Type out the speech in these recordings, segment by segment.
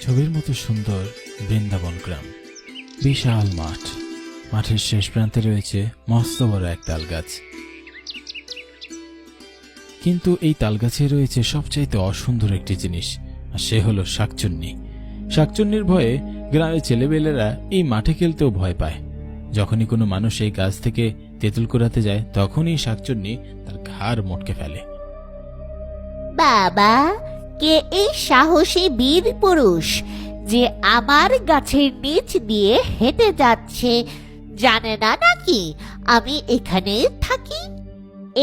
ছবির মতো সুন্দর বৃন্দাবন গ্রাম। বিশাল মাঠ, মাঠের শেষ প্রান্তে রয়েছে মস্ত বড় এক তাল গাছ। কিন্তু এই তাল গাছে রয়েছে সবচাইতে অসুন্দর একটি জিনিস, আর সে হলো শাকচুন্নি। শাকচুন্নির ভয়ে গ্রামের ছেলেবেলেরা এই মাঠে খেলতেও ভয় পায়। যখনই কোনো মানুষ এই গাছ থেকে তেঁতুল কুড়াতে যায়, তখনই শাকচুন্নি তার ঘাড় মটকে ফেলে। বাবা, কে এই সাহসী বীর পুরুষ যে আমার গাছের নিচ দিয়ে হেঁটে যাচ্ছে? জানে না নাকি আমি এখানে থাকি?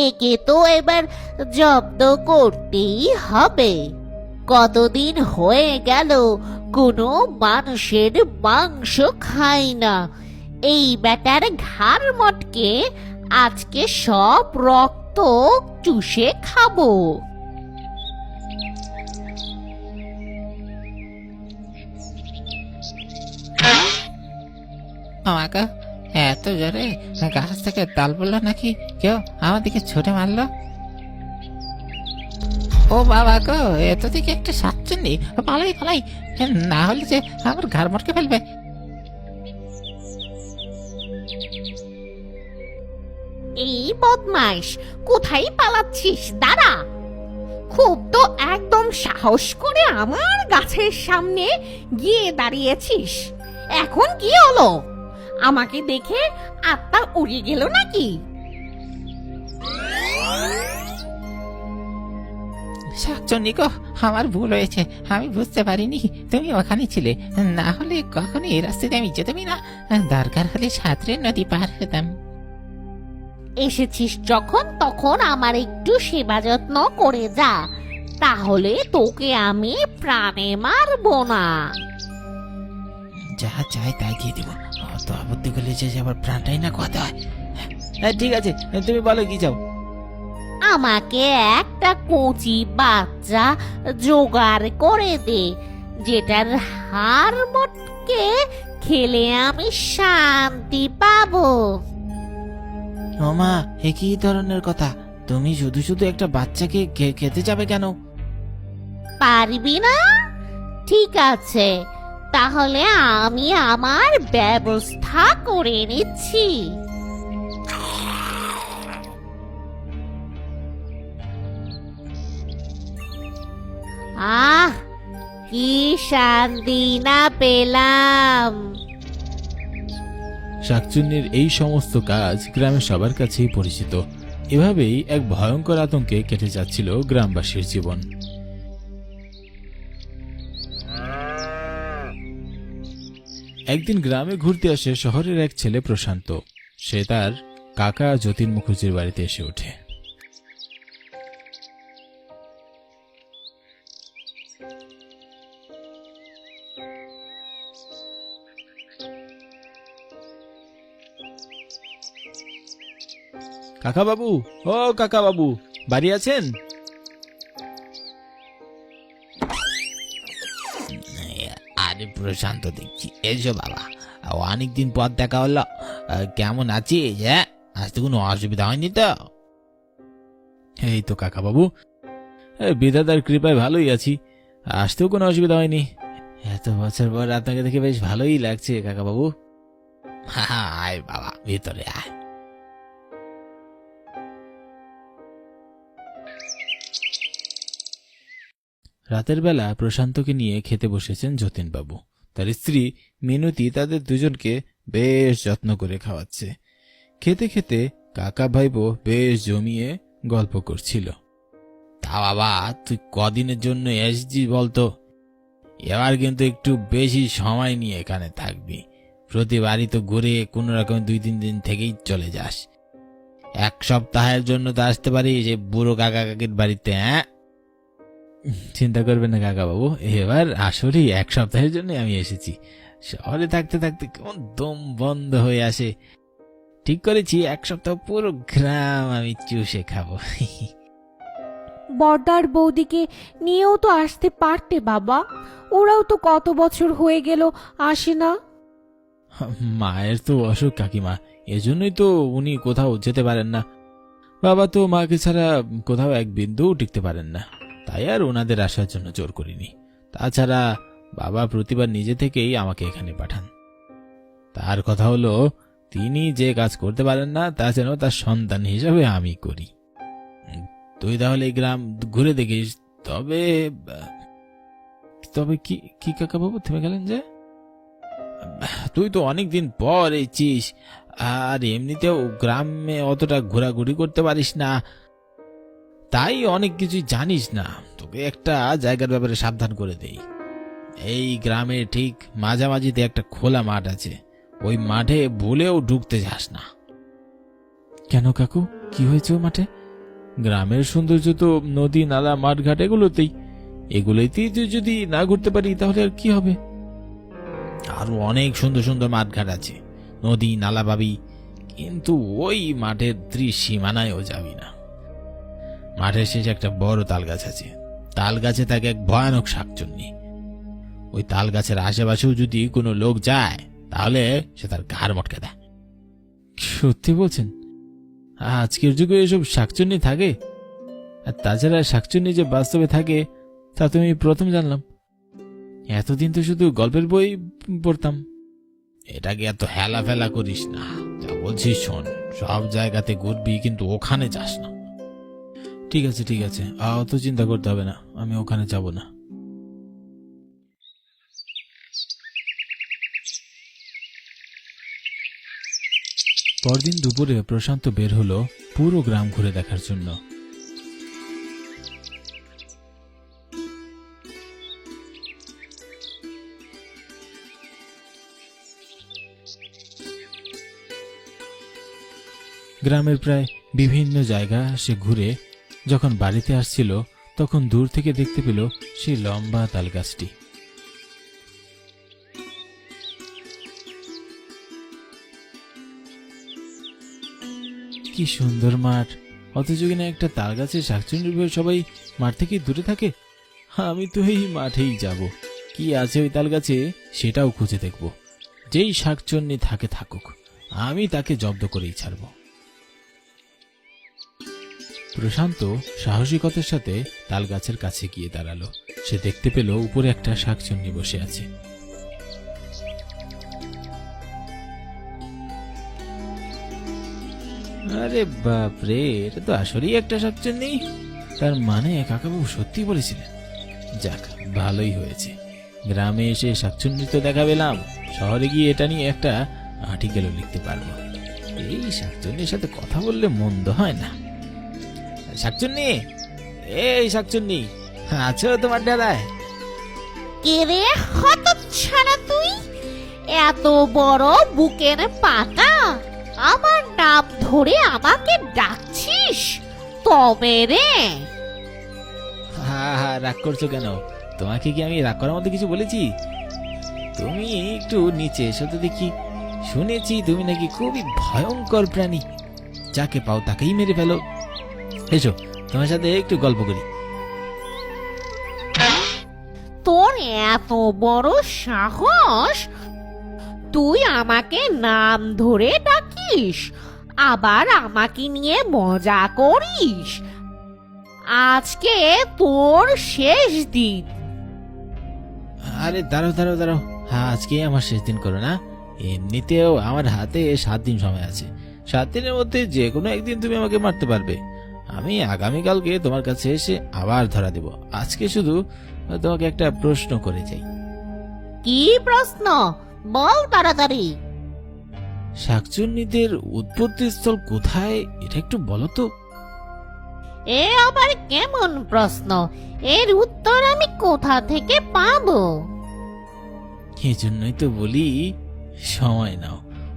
একে তো এবার জব্দ করতেই হবে। কতদিন হয়ে গেল কোনো মানুষের মাংস খাই না। এই বেটার ঘাড় মটকে আজকে সব রক্ত চুষে খাবো। আমাকে এত জোরে গাছ থেকে তাল পড়লো নাকি? কেউ আমার দিকে ছুটে মারলো। ও বাবা গো, এত দিকে একটা শাকচুন্নি! পালাই পালাই, না হলে যে আমার ঘাড় মটকে ফেলবে। এই বদমাইশ, কোথায় পালাচ্ছিস? দাঁড়া! খুব তো একদম সাহস করে আমার গাছের সামনে গিয়ে দাঁড়িয়েছিস। এখন কি হলো? আমাকে দেখে আত্মা উড়ে গেল নাকি? শাকচুন্নি গো, আমার ভুল হয়েছে, আমি বুঝতে পারিনি তুমি ওখানে ছিলে। না হলে কখনো এই রাস্তাতে আমি যেতামই না। দরকার হলে সাঁতরে নদী পার হতাম। এসেছিস যখন তখন আমার একটু সেবা যত্ন করে যা, তাহলে তোকে আমি প্রাণে মারবো না। যা চাই তাই দিয়ে দিব। অত আবদ্ধ করলে যে আবার প্রাণটাই না কথা হয়। হ্যাঁ ঠিক আছে, তুমি বলো কি চাও। আমাকে একটা কচি বাচ্চা জোগাড় করে দে, যেটার হাড় মটকে খেলে আমি শান্তি পাবো। ওমা, এ কি ধরনের কথা? তুমি শুধু শুধু একটা বাচ্চাকে খেতে যাবে কেন? পারবি না? ঠিক আছে, তাহলে আমি আমার ব্যবস্থা করে নিচ্ছি। আহ, কি শান্তি না পেলাম! শাকচুন্নির এই সমস্ত কাজ গ্রামের সবার কাছেই পরিচিত। এভাবেই এক ভয়ঙ্কর আতঙ্কে কেটে যাচ্ছিল গ্রামবাসীর জীবন। একদিন গ্রামে ঘুরতে আসে শহরের এক ছেলে প্রশান্ত। সে তার কাকা যতীন মুখার্জির বাড়িতে এসে ওঠে। কাকা বাবু, ও কাকা বাবু, বাড়ি আছেন? আরে প্রশান্ত দেখছি, এসো বাবা, অনেকদিন পর দেখা হলো। কেমন আছিস? হ্যাঁ, আজ তো কোনো অসুবিধা হয়নি তো? এই তো কাকা বাবু, বিধাতার কৃপায় ভালোই আছি, আসতেও কোনো অসুবিধা হয়নি। এত বছর পর আপনাকে দেখে বেশ ভালোই লাগছে কাকা বাবু। আয় বাবা, ভিতরে আয়। রাতের বেলা প্রশান্তকে নিয়ে খেতে বসেছেন যতীনবাবু। তার স্ত্রী মিনতি তাদের দুজনকে বেশ যত্ন করে খাওয়াচ্ছে। খেতে খেতে কাকা ভাইপো বেশ জমিয়ে গল্প করছিল। তা বাবা, তুই কদিনের জন্য এসেছিস বলতো? এবার কিন্তু একটু বেশি সময় নিয়ে এখানে থাকবি। প্রতিবারই তো ঘুরে কোন রকম 2-3 দিন থেকেই চলে যাস। এক সপ্তাহের জন্য তো আসতে পারিস যে বুড়ো কাকা কাকির বাড়িতে। হ্যাঁ, চিন্তা করবেন না কাকা বাবু, এবার আসলেই এক সপ্তাহের জন্য আমি এসেছি। শহরে থাকতে থাকতে কেমন দম বন্ধ হয়ে আসে। ঠিক করেছি, এক সপ্তাহ পুরো গ্রাম আমি চুষে খাবো। বর্দার বৌদিকে নিয়েও তো আসতে পারতে বাবা, ওরাও তো কত বছর হয়ে গেল আসে না। মায়ের তো অসুখ কাকিমা, এজন্যই তো উনি কোথাও যেতে পারেন না। বাবা তো মাকে ছাড়া কোথাও এক বিন্দুও টিকতে পারেন না, তাই আর ওনাদের আসার জন্য জোর করিনি। তাছাড়া বাবা প্রতিবার নিজে থেকেই আমাকে এখানে পাঠান। তার কথা হলো, তিনি যে কাজ করতে পারেন না তা যেন তার সন্তান হিসাবে আমি করি। তুই তাহলে এই গ্রাম ঘুরে দেখিস। তবে তবে কি কি কাকা বাবু, থেমে গেলেন যে? তুই তো অনেকদিন পর এসেছিস, আর এমনিতেও গ্রামে অতটা ঘোরাঘুরি করতে পারিস না, তাই অনেক কিছুই জানিস না। তোকে একটা জায়গার ব্যাপারে সাবধান করে দেই। এই গ্রামের ঠিক মাঝামাঝিতে একটা খোলা মাঠ আছে, ওই মাঠে ভুলেও ঢুকতে যাস না। কেন কাকু, কি হয়েছে ও মাঠে? গ্রামের সৌন্দর্য তো নদী, নালা, মাঠ, ঘাট এগুলোতেই যদি না ঘুরতে পারি তাহলে আর কি হবে? আরো অনেক সুন্দর সুন্দর মাঠঘাট আছে, নদী নালা পাবি, কিন্তু ওই মাঠের সীমানায়ও যাবি না। মাঠের শেষে একটা বড় তাল গাছ আছে, তাল গাছে থাকে এক ভয়ানক শাকচুন্নি। ওই তাল গাছের আশেপাশেও যদি কোনো লোক যায় তাহলে সে তার ঘাড় মটকে দেয়। সত্যি বলছেন? আজকের যুগে এসব শাকচুন্নি থাকে? আর তাছাড়া শাকচুন্নি যে বাস্তবে থাকে তা তো আমি প্রথম জানলাম। এতদিন তো শুধু গল্পের বই পড়তাম। এটাকে এত হেলা ফেলা করিস না, যা বলছিস শোন। সব জায়গাতে ঘুরবি, কিন্তু ওখানে যাস না। ঠিক আছে ঠিক আছে, অত চিন্তা করতে হবে না, আমি ওখানে যাব না। পরদিন দুপুরে প্রশান্ত বের হলো পুরো গ্রাম ঘুরে দেখার জন্য। গ্রামের প্রায় বিভিন্ন জায়গা সে ঘুরে যখন বাড়িতে আসছিল তখন দূর থেকে দেখতে পেল সেই লম্বা তাল গাছটি। কি সুন্দর মাঠ, অথচ কিনা একটা তাল গাছের শাকচুন্নির ভয়ে সবাই মাঠ থেকে দূরে থাকে। আমি তো এই মাঠেই যাব, কি আছে ওই তাল গাছে সেটাও খুঁজে দেখব। যেই শাকচুন্নি থাকে থাকুক, আমি তাকে জব্দ করেই ছাড়ব। প্রশান্ত সাহসিকতার সাথে তাল গাছের কাছে গিয়ে দাঁড়ালো। সে দেখতে পেল উপরে একটা শাকচুন্নি বসে আছে। আরে বাপরে, এটা তো আসলেই একটা শাকচুন্নি। তার মানে কাকাবাবু সত্যি বলেছিলেন। যাক, ভালোই হয়েছে, গ্রামে এসে শাকচুন্নি তো দেখা পেলাম, শহরে গিয়ে এটা নিয়ে একটা আর্টিকেলও লিখতে পারবো। এই শাকচুন্নির সাথে কথা বললে মন্দ হয় না। শাকচুন্নি, এই শাকচুন্নি, আছো তোমার ডালায়? কে রে হতচ্ছাড়া তুই, এত বড় বুকের পাটা, আমার নাম ধরে আমাকে ডাকছিস? তবে রে, হা হা, রাগ করছো কেন? তোমাকে কি আমি রাগ করার মধ্যে কিছু বলেছি? তুমি একটু নিচে এসো তো দেখি। শুনেছি তুমি নাকি খুবই ভয়ঙ্কর প্রাণী, যাকে পাও তাকেই মেরে ফেলো। এসো, তোমার সাথে একটু গল্প করি। তোর এত বড় সাহস, তুই আমাকে নাম ধরে ডাকিস, আবার আমাকে নিয়ে মজা করিস। আজকে তোর শেষ দিন। আরে দাঁড়াও দাঁড়াও দাঁড়াও, হ্যাঁ আজকে আমার শেষ দিন করো না। এমনিতেও আমার হাতে 7 দিন সময় আছে। 7 দিনের মধ্যে যে কোনো একদিন তুমি আমাকে মারতে পারবে। আমি আগামীকালকে তোমার কাছে এসে আবার ধরা দেব। আজকে শুধু তোমাকে একটা প্রশ্ন করে যাই। কি প্রশ্ন? বল তাড়াতাড়ি। শাকচুন্নিদের উৎপত্তি স্থল কোথায় এটা একটু বলো তো। এ আবার কেমন প্রশ্ন? এর উত্তর আমি কোথা থেকে পাবো? এই জন্যই তো বলি, সময় নাও,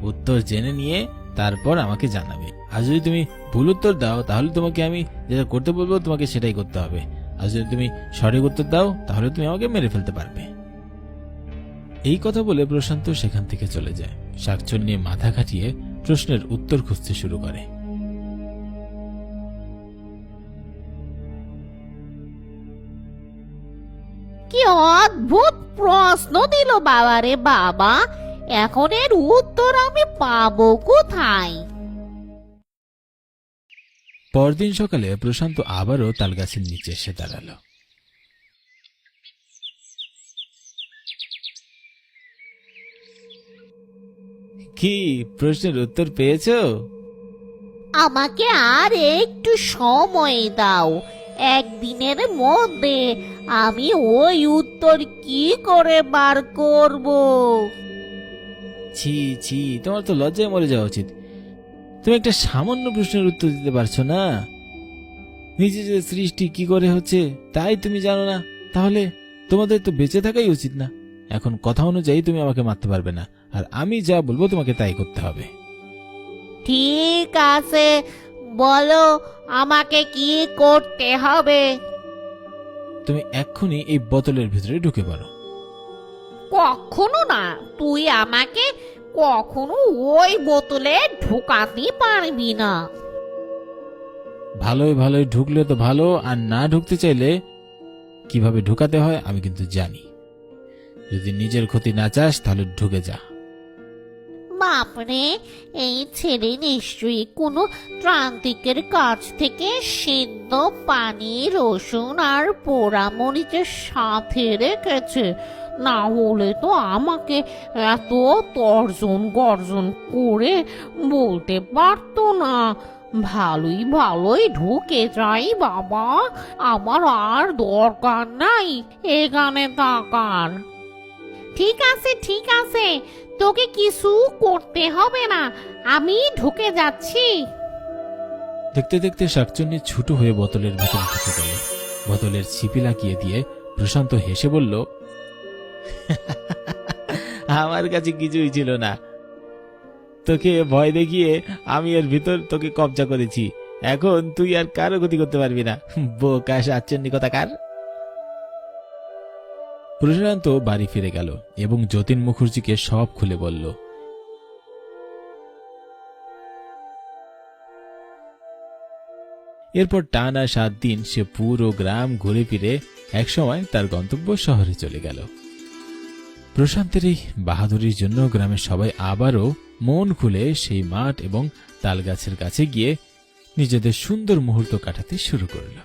উত্তর জেনে নিয়ে তারপর আমাকে জানাবে। আর যদি তুমি ভুল উত্তর দাও তাহলে তোমাকে আমি যেটা করতে বলবো তোমাকে সেটাই করতে হবে। আর যদি তুমি সঠিক উত্তর দাও তাহলে তুমি আমাকে মেরে ফেলতে পারবে। এই কথা বলে প্রশান্ত সেখান থেকে চলে যায়। শাকচুন্নি মাথা খাটিয়ে প্রশ্নের উত্তর খুঁজতে শুরু করে। কি অদ্ভুত প্রশ্ন দিল বাবা রে বাবা, এখন এর উত্তর আমি পাবো কোথায়? পরদিন সকালে প্রশান্ত আবারও তালগাছের নিচে এসে দাঁড়ালো। কি প্রশ্নের উত্তর পেয়েছো? আমাকে আর একটু সময় দাও, একদিনের মধ্যে আমি ওই উত্তর কি করে বার করব? ছি ছি, তোমার তো লজ্জায় মরে যাওয়া উচিত। তুমি একটা সামান্য প্রশ্নের উত্তর দিতে পারছো না? নিজেদের সৃষ্টি কি করে হচ্ছে তাই তুমি জানো না? তাহলে তোমাদের তো বেঁচে থাকাই উচিত না। এখন কথা অনুযায়ী তুমি আমাকে মারতে পারবে না, আর আমি যা বলবো তোমাকে তাই করতে হবে। ঠিক আছে, বলো আমাকে কি করতে হবে? তুমি এক্ষুনি এই বোতলের ভিতরে ঢুকে পড়ো। কখনো না, তুই আমাকে কখনো ওই বোতলে ঢুকাতে পারবি না। ভালোই ভালোই ঢুকলে তো ভালো, আর না ঢুকতে চাইলে কিভাবে ঢুকাতে হয় আমি কিন্তু জানি। যদি নিজের ক্ষতি না চাস তাহলে ঢুকে যা। বাপরে, এই ছেলে নিশ্চয়ই কোনো ত্রান্তিকের কাছ থেকে সিদ্ধ পানি, রসুন আর পোড়া মরিচের সাথে রেখেছে, না হলে তো আমাকে এত তর্জন গর্জন করে বলতে পারতো না। ভালোই ভালোই ঢুকে যাই বাবা, আমার আর দরকার নাই এখানে থাকার। ঠিক আছে ঠিক আছে, তোকে কিছু করতে হবে না, আমি ঢুকে যাচ্ছি। দেখতে দেখতে শাকচুন্নি ছোট হয়ে বোতলের ভেতরে ঢুকে গেল। বোতলের ছিপি লাগিয়ে দিয়ে প্রশান্ত হেসে বলল, আমার কাছে কিছুই ছিল না, তোকে ভয় দেখিয়ে আমি এর ভিতর তোকে কবজা করেছি। এখন তুই আর কারো ক্ষতি করতে পারবি না, বোকা শাকচুন্নি কোথাকার। প্রশান্ত বাড়ি ফিরে গেল এবং যতীন মুখার্জিকে সব খুলে বলল। এরপর টানা 7 দিন সে পুরো গ্রাম ঘুরে ফিরে একসময় তার গন্তব্য শহরে চলে গেল। প্রশান্তের এই বাহাদুরির জন্য গ্রামের সবাই আবারও মন খুলে সেই মাঠ এবং তালগাছের কাছে গিয়ে নিজেদের সুন্দর মুহূর্ত কাটাতে শুরু করল।